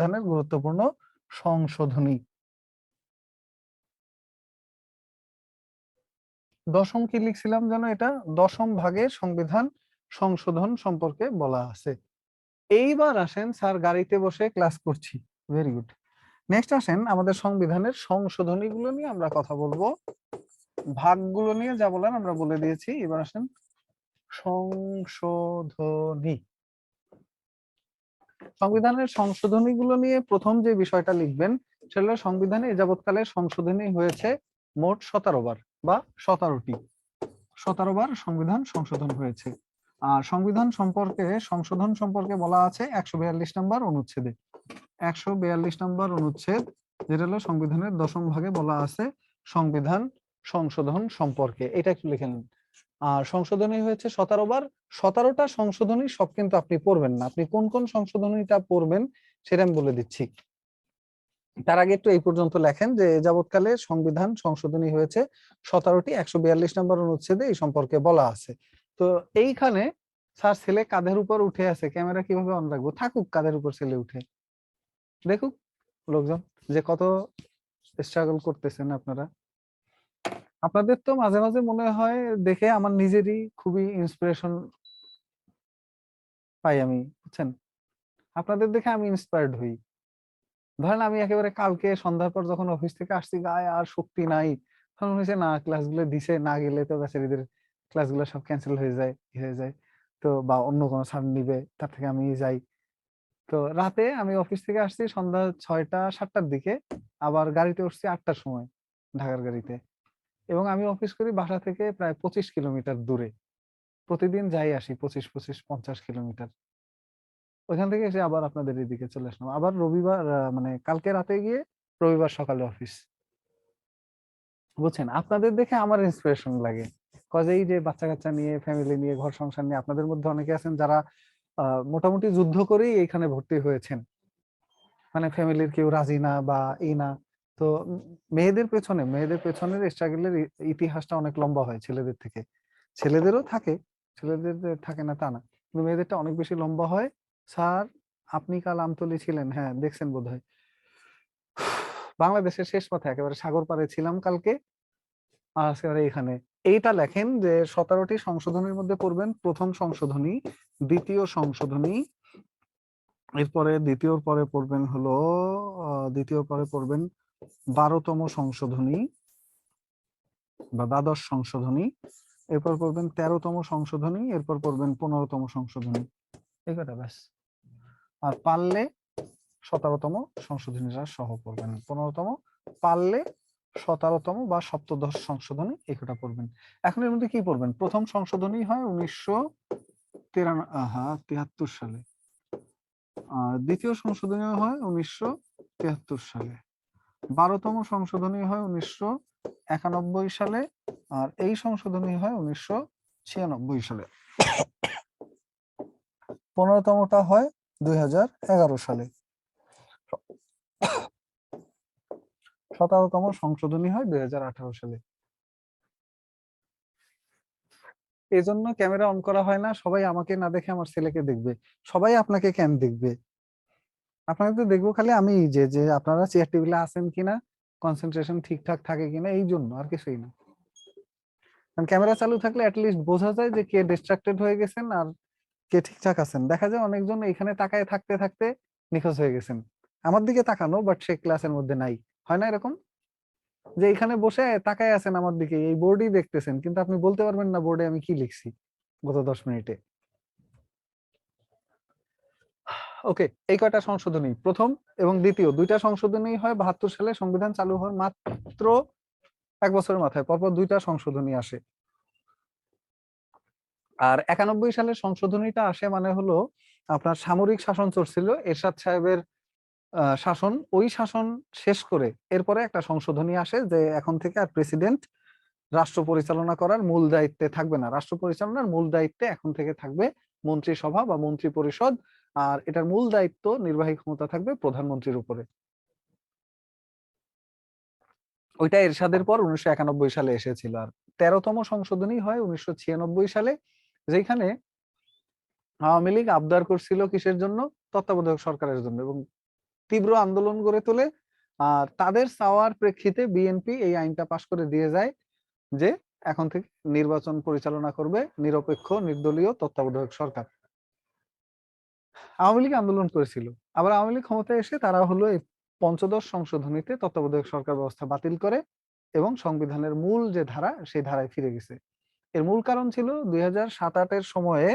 সংবিধানের গুরুত্বপূর্ণ সংশোধনী। দশম কি লিখছিলাম যেন, এটা দশম ভাগে সংবিধান সংশোধন সম্পর্কে বলা আছে। এইবার আসেন, স্যার গাড়িতে বসে ক্লাস করছি, ভেরি গুড। নেক্সট আসেন, আমাদের সংবিধানের সংশোধনী গুলো নিয়ে আমরা কথা বলবো। ভাগগুলো নিয়ে যা বলার আমরা বলে দিয়েছি, এবার আসেন সংশোধনী। সংবিধানের সংশোধনী গুলো নিয়ে প্রথম যে বিষয়টা লিখবেন সেটা হলো, সংবিধানে এ যাবৎকালে সংশোধনী হয়েছে মোট 17 বার বা 17টি। 17 বার সংবিধান সংশোধন হয়েছে। আর সংবিধান সম্পর্কে সংশোধন সম্পর্কে বলা আছে 142 নম্বর অনুচ্ছেদে। 142 নম্বর অনুচ্ছেদ, যেটা হলো সংবিধানের দশম ভাগে বলা আছে সংবিধান সংশোধন সম্পর্কে। এটা একটু লিখে নিন। আর সংশোধনী হয়েছে 17 বার। 17টা সংশোধনী সব কিন্তু আপনি পড়বেন না, আপনি কোন কোন সংশোধনীটা পড়বেন সেটা আমি বলে দিচ্ছি। তার আগে একটু এই পর্যন্ত লেখেন যে যাবৎকালে সংবিধান সংশোধনী হয়েছে 17টি। 142 নম্বর অনুচ্ছেদে এই সম্পর্কে বলা আছে। তো এইখানে স্যার ছেলে কাঁধের উপর উঠে আছে, ক্যামেরা কিভাবে অন রাখবো? থাকুক কাঁধের উপর ছেলে উঠে, দেখুক লোকজন যে কত স্ট্রাগল করতেছেন আপনারা। আপনাদের তো মাঝে মাঝে মনে হয় দেখে আমার নিজেরই খুবই ইন্সপিরেশন পাই আমি, বুঝছেন? আপনাদের দেখে আমি ইন্সপায়ার্ড হই। ধরেন আমি একেবারে কালকে সন্ধ্যার পর যখন অফিস থেকে আসছি, গায়ে আর শক্তি নাই, তখন মনে হচ্ছে না, ক্লাসগুলো দিছে, না গেলে তো বেচারীদের ক্লাসগুলো সব ক্যান্সেল হয়ে যায় তো, বা অন্য কোনো স্যার নিবে, তার থেকে আমি যাই। তো রাতে আমি অফিস থেকে আসছি সন্ধ্যা 6টা 7টার দিকে, আবার গাড়িতে উঠছি 8টার সময়, ঢাকার গাড়িতে। এবং আমি অফিস করি বাসা থেকে প্রায় 25 কিলোমিটার দূরে। প্রতিদিন যাই আসি 25-25-50 কিলোমিটার। ওইখান থেকে এসে আবার আপনাদের এদিকে চলে আসলাম, আবার রবিবার মানে কালকে রাতে গিয়ে রবিবার সকালে অফিস। বুঝছেন, আপনাদের দেখে আমার ইন্সপিরেশন লাগে। কজ এই যে বাচ্চা কাচ্চা নিয়ে, ফ্যামিলি নিয়ে, ঘর সংসার নিয়ে, আপনাদের মধ্যে অনেকে আছেন যারা মোটামুটি যুদ্ধ করেই এখানে ভর্তি হয়েছেন, মানে ফ্যামিলির কেউ রাজি না বা এই না। তো মেয়েদের পেছনের স্ট্রাগলের ইতিহাসটা অনেক লম্বা হয় ছেলেদের থেকে। ছেলেদেরও থাকে, ছেলেদের যে থাকে না তা না, কিন্তু মেয়েদেরটা অনেক বেশি লম্বা হয়। স্যার আপনি কাল আমতলী ছিলেন, হ্যাঁ দেখছেন বোধহয়। বাংলাদেশের শেষ পথে একেবারে সাগর পাড়ে ছিলাম কালকে, আর আজকে এখানে। এইটা লেখেন যে 17টি সংশোধনীর মধ্যে পড়বেন প্রথম সংশোধনী, দ্বিতীয় সংশোধনী, এরপরে দ্বিতীয়র পরে পড়বেন হলো দ্বিতীয় পরে পড়বেন 12তম সংশোধনী বা দ্বাদশ সংশোধনী, এরপর পড়বেন 13তম সংশোধনী, এরপর পড়বেন 15তম সংশোধনী। এই কটা ব্যাস। আর পারলে 17তম সংশোধনীরা সহ পড়বেন, 15তম, পারলে 17তম বা সপ্তদশ সংশোধনী এই কটা পড়বেন। এখন এর মধ্যে কি পড়বেন? প্রথম সংশোধনী হয় 1973 সালে, আর দ্বিতীয় সংশোধনী হয় 1973 সালে, 12তম সংশোধনী হয় 1991 সালে, আর এই সংশোধনী হয় 1996 সালে, 15তমটা হয় 2011 সালে, 17তম সংশোধনী হয় 2018 সালে। এই জন্য ক্যামেরা অন করা হয় না, সবাই আমাকে না দেখে আমার ছেলেকে দেখবে। সবাই আপনাকে কেন দেখবে? আপনাকে তো দেখবো খালি আমি, যে যে আপনারা চেয়ার টেবিলে আছেন কিনা, কনসেন্ট্রেশন ঠিকঠাক থাকে কিনা, এই জন্য, আর কিছুই না। কারণ ক্যামেরা চালু থাকলে অ্যাটলিস্ট বোঝা যায় যে কে ডিস্ট্রাক্টেড হয়ে গেছেন আর কে ঠিকঠাক আছেন। দেখা যায় অনেকজন এখানে তাকায় থাকতে থাকতে নিখোঁজ হয়ে গেছেন, আমার দিকে তাকানো বাট সে ক্লাসের মধ্যে নাই। হয় না এরকম, যে এখানে বসে তাকায় আছেন আমার দিকে, এই বোর্ডই দেখতেছেন, কিন্তু আপনি বলতে পারবেন না বোর্ডে আমি কি লিখছি গত 10 মিনিটে। ওকে, এই কয়টা সংশোধনী, প্রথম এবং দ্বিতীয় দুইটা সংশোধনী হয় 72 সালে, সংবিধান চালু হওয়ার মাত্র 1 বছরের মাথায় পরপর দুইটা সংশোধনী আসে। আর 91 সালের সংশোধনীটা আসে মানে হলো, আপনার সামরিক শাসন চলছিল, এরশাদ সাহেবের শাসন, ওই শাসন শেষ করে এরপরে একটা সংশোধনী আসে যে এখন থেকে আর প্রেসিডেন্ট রাষ্ট্র পরিচালনা করার মূল দায়িত্বে থাকবে না, রাষ্ট্র পরিচালনার মূল দায়িত্বে এখন থেকে থাকবে মন্ত্রিসভা বা মন্ত্রী পরিষদ, আর এটার মূল দায়িত্ব, নির্বাহী ক্ষমতা থাকবে প্রধানমন্ত্রীর উপরে। ওইটা এরশাদের পর 1991 সালে এসেছিল। আর 13তম সংশোধনী হয় 1996 সালে, যেখানে আওয়ামী লীগ আবদার করছিল কিসের জন্য? তত্ত্বাবধায়ক সরকারের জন্য, এবং তীব্র আন্দোলন গড়ে তোলে। আর তাদের চাওয়ার প্রেক্ষিতে বিএনপি এই আইনটা পাশ করে দিয়ে যায় যে এখন থেকে নির্বাচন পরিচালনা করবে নিরপেক্ষ নির্দলীয় তত্ত্বাবধায়ক সরকার। আওয়ামী লীগ আন্দোলন করেছিল, আবার আওয়ামী লীগ ক্ষমতায় এসে তারা হলো এই পঞ্চদশ সংশোধনীতে তত্ত্বাবধায়ক সরকার ব্যবস্থা বাতিল করে এবং সংবিধানের মূল যে ধারা সেই ধারায় ফিরে গেছে। এর মূল কারণ ছিল 2007-08 সময়ে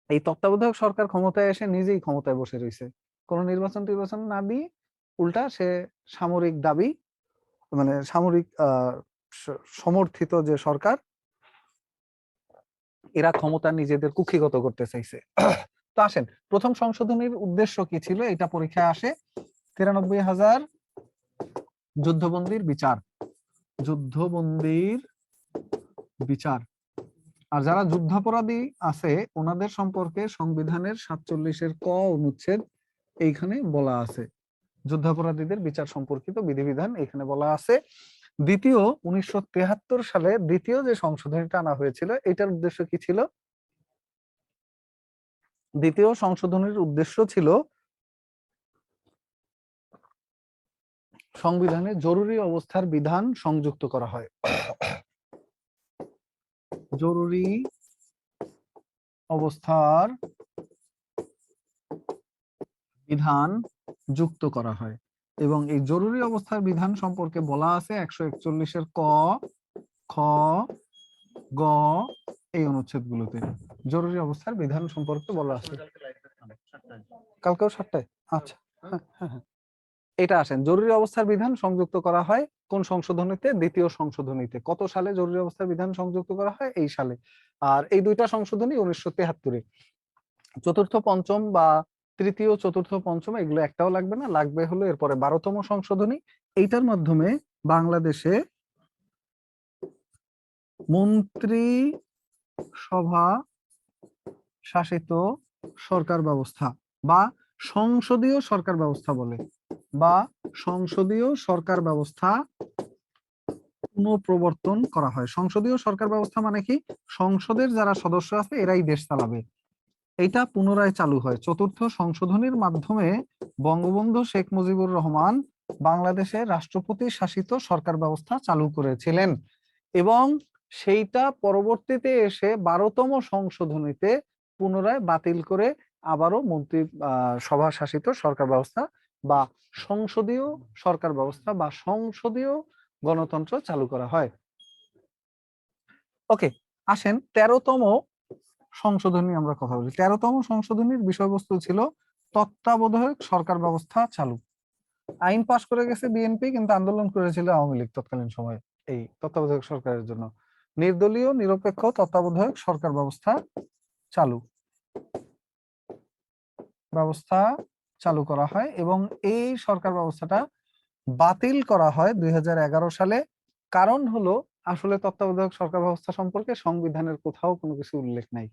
এই তত্ত্বাবধায়ক সরকার ক্ষমতায় এসে নিজেই ক্ষমতায় বসে রয়েছে, কোন নির্বাচন টির্বাচন না দিয়ে উল্টা সে সামরিক দাবি, মানে সামরিক সমর্থিত যে সরকার, এরা ক্ষমতা নিজেদের কুক্ষিগত করতে চাইছে। তো আসেন, প্রথম সংশোধনীর উদ্দেশ্য কি ছিল, এটা পরীক্ষায় আসে। 93,000 যুদ্ধবন্দির বিচার, যুদ্ধবন্দির বিচার। আর যারা যুদ্ধাপরাধী আছে ওনাদের সম্পর্কে সংবিধানের 47-এর ক অনুচ্ছেদ এইখানে বলা আছে, যুদ্ধাপরাধীদের বিচার সম্পর্কিত বিধিবিধান এখানে বলা আছে। দ্বিতীয় 1973 সালে দ্বিতীয় যে সংশোধনীটা আনা হয়েছিল এটার উদ্দেশ্য কি ছিল? দ্বিতীয় সংশোধনীর উদ্দেশ্য ছিল সংবিধানে জরুরি অবস্থার বিধান সংযুক্ত করা হয়, জরুরি অবস্থার বিধান যুক্ত করা হয়। এবং এই জরুরি অবস্থার বিধান সম্পর্কে বলা আছে 141-এর ক, খ, গ এই অনুচ্ছেদগুলোতে জরুরি অবস্থার বিধান সম্পর্কে বলা আছে। কালকেও 7টায়? আচ্ছা, হ্যাঁ হ্যাঁ হ্যাঁ। এটা আসেন, জরুরি অবস্থার বিধান সংযুক্ত করা হয় কোন সংশোধনীতে? দ্বিতীয় সংশোধনীতে। কত সালে জরুরি অবস্থার বিধান সংযুক্ত করা হয়? এই সালে। আর এই দুইটা সংশোধনী 1973-এ। চতুর্থ পঞ্চম বা তৃতীয় চতুর্থ পঞ্চম এগুলো একটাও লাগবে না, লাগবে হলো এরপরে 12তম সংশোধনী। এইটার মাধ্যমে বাংলাদেশে মন্ত্রী সভা শাসিত সরকার ব্যবস্থা বা সংসদীয় সরকার ব্যবস্থা বলে, বা সংসদীয় সরকার ব্যবস্থা পুনঃপ্রবর্তন করা হয়। সংসদীয় সরকার ব্যবস্থা মানে কি? সংসদের যারা সদস্য আছে এরাই দেশ চালাবে, এইটা পুনরায় চালু হয়। চতুর্থ সংশোধনীর মাধ্যমে বঙ্গবন্ধু শেখ মুজিবুর রহমান বাংলাদেশে রাষ্ট্রপতি শাসিত সরকার ব্যবস্থা চালু করেছিলেন এবং সেইটা পরবর্তীতে এসে 12তম সংশোধনীতে পুনরায় বাতিল করে আবারও মন্ত্রী সভা শাসিত সরকার ব্যবস্থা বা সংসদীয় সরকার ব্যবস্থা বা সংসদীয় গণতন্ত্র চালু করা হয়। ওকে, আসেন 13তম সংশোধনী আমরা কথা বলি। 13তম সংশোধনীর বিষয়বস্তু ছিল তত্ত্বাবধায়ক সরকার ব্যবস্থা চালু। আইন পাশ করে গেছে বিএনপি, কিন্তু আন্দোলন করেছিল আওয়ামী লীগ তৎকালীন সময়ে এই তত্ত্বাবধায়ক সরকারের জন্য। নির্দলীয় নিরপেক্ষ তত্ত্বাবধায়ক সরকার ব্যবস্থা চালু, ব্যবস্থা চালু করা হয় এবং এই সরকার ব্যবস্থাটা বাতিল করা হয় 2011 সালে। কারণ হলো আসলে তত্ত্বাবধায়ক সরকার ব্যবস্থা সম্পর্কে সংবিধানের কোথাও কোনো কিছু উল্লেখ নাই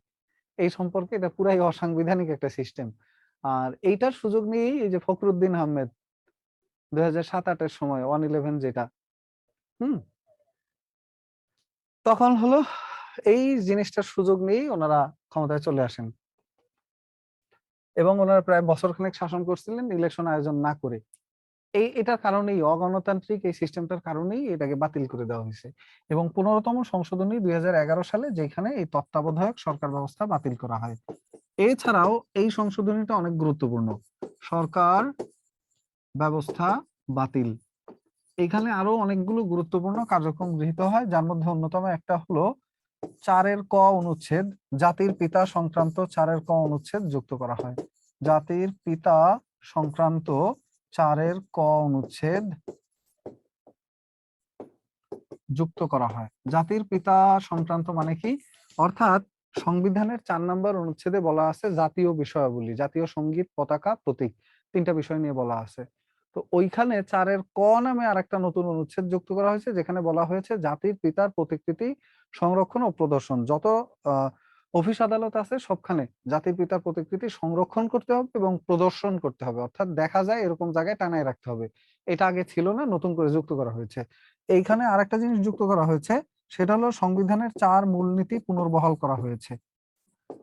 এই সম্পর্কে, এটা পুরাই অসাংবিধানিক একটা সিস্টেম। আর এইটার সুযোগ নিয়েই এই যে ফখরুদ্দিন আহমেদ 2007-08 সময় 111 যেটা তখন হলো এই জিনিসটার সুযোগ নিয়েই ওনারা ক্ষমতায় চলে আসেন এবং ওনারা প্রায় বছরখানেক শাসন করছিলেন ইলেকশন আয়োজন না করে। এটার কারণেই, অগণতান্ত্রিক এই সিস্টেমটার কারণেই এটাকে বাতিল করে দেওয়া হয়েছে। এবং 15তম সংশোধনী 2011 সালে যেখানে এই তত্ত্বাবধায়ক সরকার ব্যবস্থা বাতিল করা হয়। এছাড়াও এই সংশোধনীটা অনেক গুরুত্বপূর্ণ, সরকার ব্যবস্থা বাতিল। এখানে আরো অনেকগুলো গুরুত্বপূর্ণ কার্যক্রম গৃহীত হয়, যার মধ্যে অন্যতম একটা হলো 4-এর ক অনুচ্ছেদ, জাতির পিতা সংক্রান্ত 4-এর ক অনুচ্ছেদ যুক্ত করা হয়। জাতির পিতা সংক্রান্ত 4-এর ক অনুচ্ছেদ যুক্ত করা হয়। জাতির পিতা সংক্রান্ত মানে কি? অর্থাৎ সংবিধানের 4 নম্বর অনুচ্ছেদে বলা আছে জাতীয় বিষয়াবলী, জাতীয় সঙ্গীত, পতাকা, প্রতীক, 3টা বিষয় নিয়ে বলা আছে। তো ওইখানে 4-এর ক নামে আরেকটা নতুন অনুচ্ছেদ যুক্ত করা হয়েছে যেখানে বলা হয়েছে জাতির পিতার প্রতিকৃতি সংরক্ষণ ও প্রদর্শন। যত অফিস আদালত আছে সবখানে জাতির পিতার প্রতিকৃতি সংরক্ষণ করতে হবে এবং প্রদর্শন করতে হবে, অর্থাৎ দেখা যায় এরকম জায়গায় টানায় রাখতে হবে। এটা আগে ছিল না, নতুন করে যুক্ত করা হয়েছে। এইখানে আরেকটা জিনিস যুক্ত করা হয়েছে, সেটা হলো সংবিধানের 4 মূলনীতি পুনর্বহাল করা হয়েছে।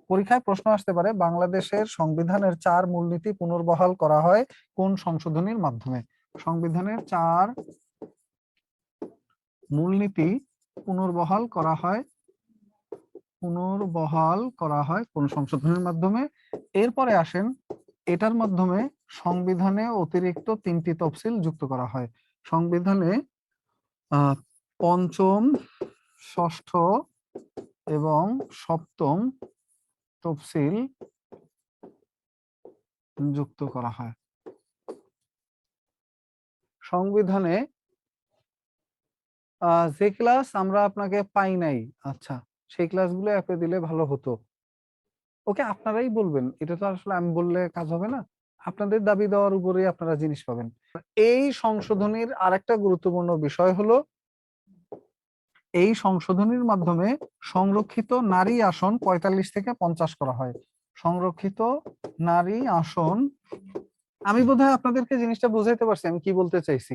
পরীক্ষায় প্রশ্ন আসতে পারে বাংলাদেশের সংবিধানের 4 মূলনীতি পুনর্বহাল করা হয় কোন সংশোধনীর মাধ্যমে? সংবিধানের 4 মূলনীতি পুনর্বহাল করা হয় কোন সংশোধনীর মাধ্যমে? এরপরে আসেন, এটার মাধ্যমে সংবিধানে অতিরিক্ত 3টি তফসিল যুক্ত করা হয়। সংবিধানে পঞ্চম, ষষ্ঠ এবং সপ্তম তফসিল যুক্ত করা হয়। সংবিধানে যে ক্লাস আমরা আপনাকে পাই নাই, আচ্ছা সেই ক্লাসগুলো অ্যাপে দিলে ভালো হতো। ওকে, আপনারাই বলবেন, এটা তো আসলে আমি বললে কাজ হবে না। আপনাদের দাবি দেওয়ার উপরেই আপনারা জিনিস পাবেন। এই সংশোধনীর আরেকটা গুরুত্বপূর্ণ বিষয় হলো, এই সংশোধনীর মাধ্যমে সংরক্ষিত নারী আসন 45 থেকে 50 করা হয়। সংরক্ষিত নারী আসন, আমি বোধহয় আপনাদেরকে জিনিসটা বুঝাইতে পারছি আমি কি বলতে চাইছি।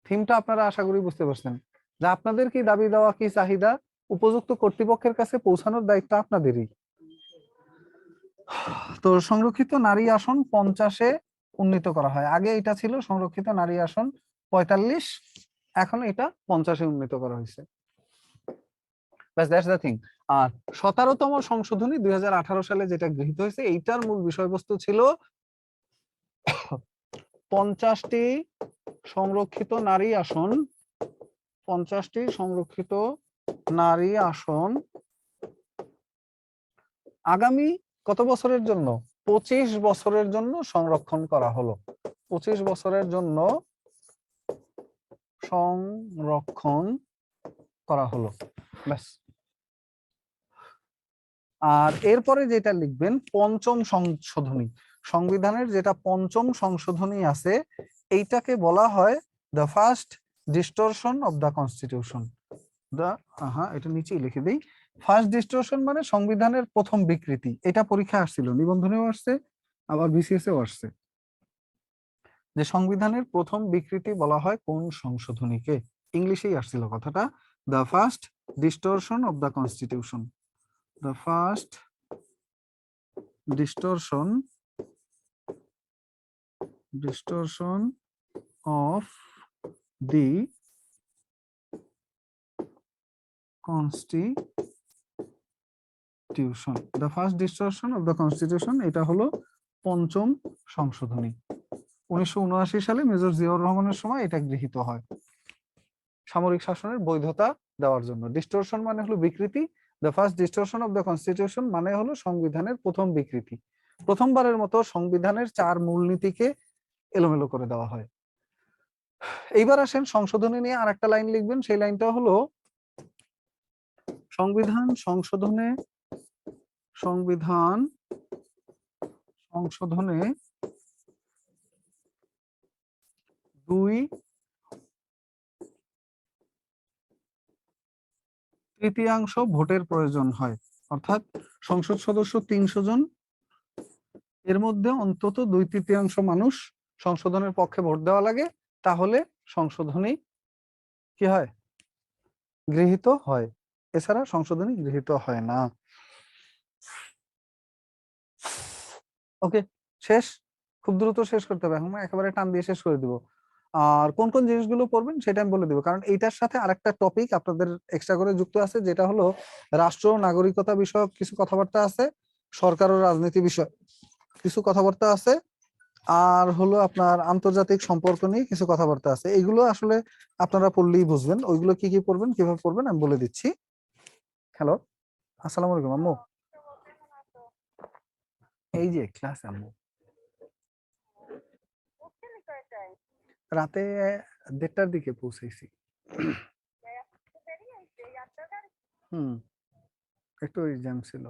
থিমটা আপনারা আশা করি বুঝতে পারছেন, যে আপনাদের কি দাবি দেওয়া, কি চাহিদা উপযুক্ত কর্তৃপক্ষের কাছে পৌঁছানোর দায়িত্ব আপনাদেরই। তো সংরক্ষিত নারী আসন 50-এ উন্নীত করা হয়। আগে এটা ছিল সংরক্ষিত নারী আসন 45, এখন এটা 50-এ উন্নীত করা হয়েছে। ব্যাস, দ্যাটস দ্য থিং। আর 17তম সংশোধনী 2018 সালে যেটা গৃহীত হয়েছে, এইটার মূল বিষয়বস্তু ছিল 50টি সংরক্ষিত নারী আসন, 50টি সংরক্ষিত নারী আসন আগামী কত বছরের জন্য? 25 বছরের জন্য সংরক্ষণ করা হলো। 25 বছরের জন্য সংরক্ষণ করা হলো, ব্যাস। আর এরপরে যেটা লিখবেন, পঞ্চম সংশোধনী, সংবিধানের যেটা পঞ্চম সংশোধনী আছে, এইটাকে বলা হয় the first distortion of the constitution. এটা নিচেই লিখে দিই। ফার্স্ট ডিস্টরশন মানে সংবিধানের প্রথম বিকৃতি। এটা পরীক্ষা আসছিল, নিবন্ধনেও আসছে, আবার বিসিএস এও আসছে, যে সংবিধানের প্রথম বিকৃতি বলা হয় কোন সংশোধনীকে। ইংলিশেই আসছিল কথাটা, the first distortion of the constitution. The first distortion of the constitution. The first distortion of the constitution, এটা হলো পঞ্চম সংশোধনী। 1979 সালে মেজর জিয়াউর রহমানের সময় এটা গৃহীত হয় সামরিক শাসনের বৈধতা দেওয়ার জন্য। ডিস্টরশন মানে হলো বিকৃতি, the first distortion of the constitution মানে হলো সংবিধানের প্রথম বিকৃতি। প্রথমবারের মতো সংবিধানের 4 মূলনীতিকে এলোমেলো করে দেওয়া হয়। এইবার আসেন সংশোধনী নিয়ে আরেকটা লাইন লিখবেন, সেই লাইনটা হলো সংবিধান সংশোধনে 2/3 ভোটের প্রয়োজন হয়। অর্থাৎ সংসদ সদস্য 300 জন, এর মধ্যে অন্তত 2/3 মানুষ সংশোধনের পক্ষে ভোট দেওয়া লাগে, তাহলে সংশোধনী কি হয়? গৃহীত হয়। এছাড়া সংশোধনী গৃহীত হয় না। ওকে, শেষ। খুব দ্রুত শেষ করতে হবে, এখন একেবারে টান দিয়ে শেষ করে দিব। আর কোন কোন জিনিসগুলো পড়বেন সেটা আমি বলে দিব, কারণ এইটার সাথে আরেকটা টপিক আপনাদের এক্সট্রা করে যুক্ত আছে, যেটা হলো রাষ্ট্র নাগরিকতা বিষয়ক কিছু কথাবার্তা আছে, সরকার ও রাজনীতি বিষয় কিছু কথাবার্তা আছে, আর হলো আপনার আন্তর্জাতিক সম্পর্ক নিয়ে কিছু কথাবার্তা আছে। এইগুলো আসলে আপনারা পড়লেই বুঝবেন। ওইগুলো কি কি পড়বেন, কিভাবে পড়বেন আমি বলে দিচ্ছি। হ্যালো, আসসালামু আলাইকুম আম্মু। এই যে ক্লাস আম্মু, রাতে 1:30টার দিকে পৌঁছেছি। হুম, একটু এক্সাম ছিল।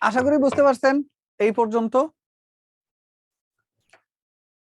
আশা করি বুঝতে পারছেন। এই পর্যন্ত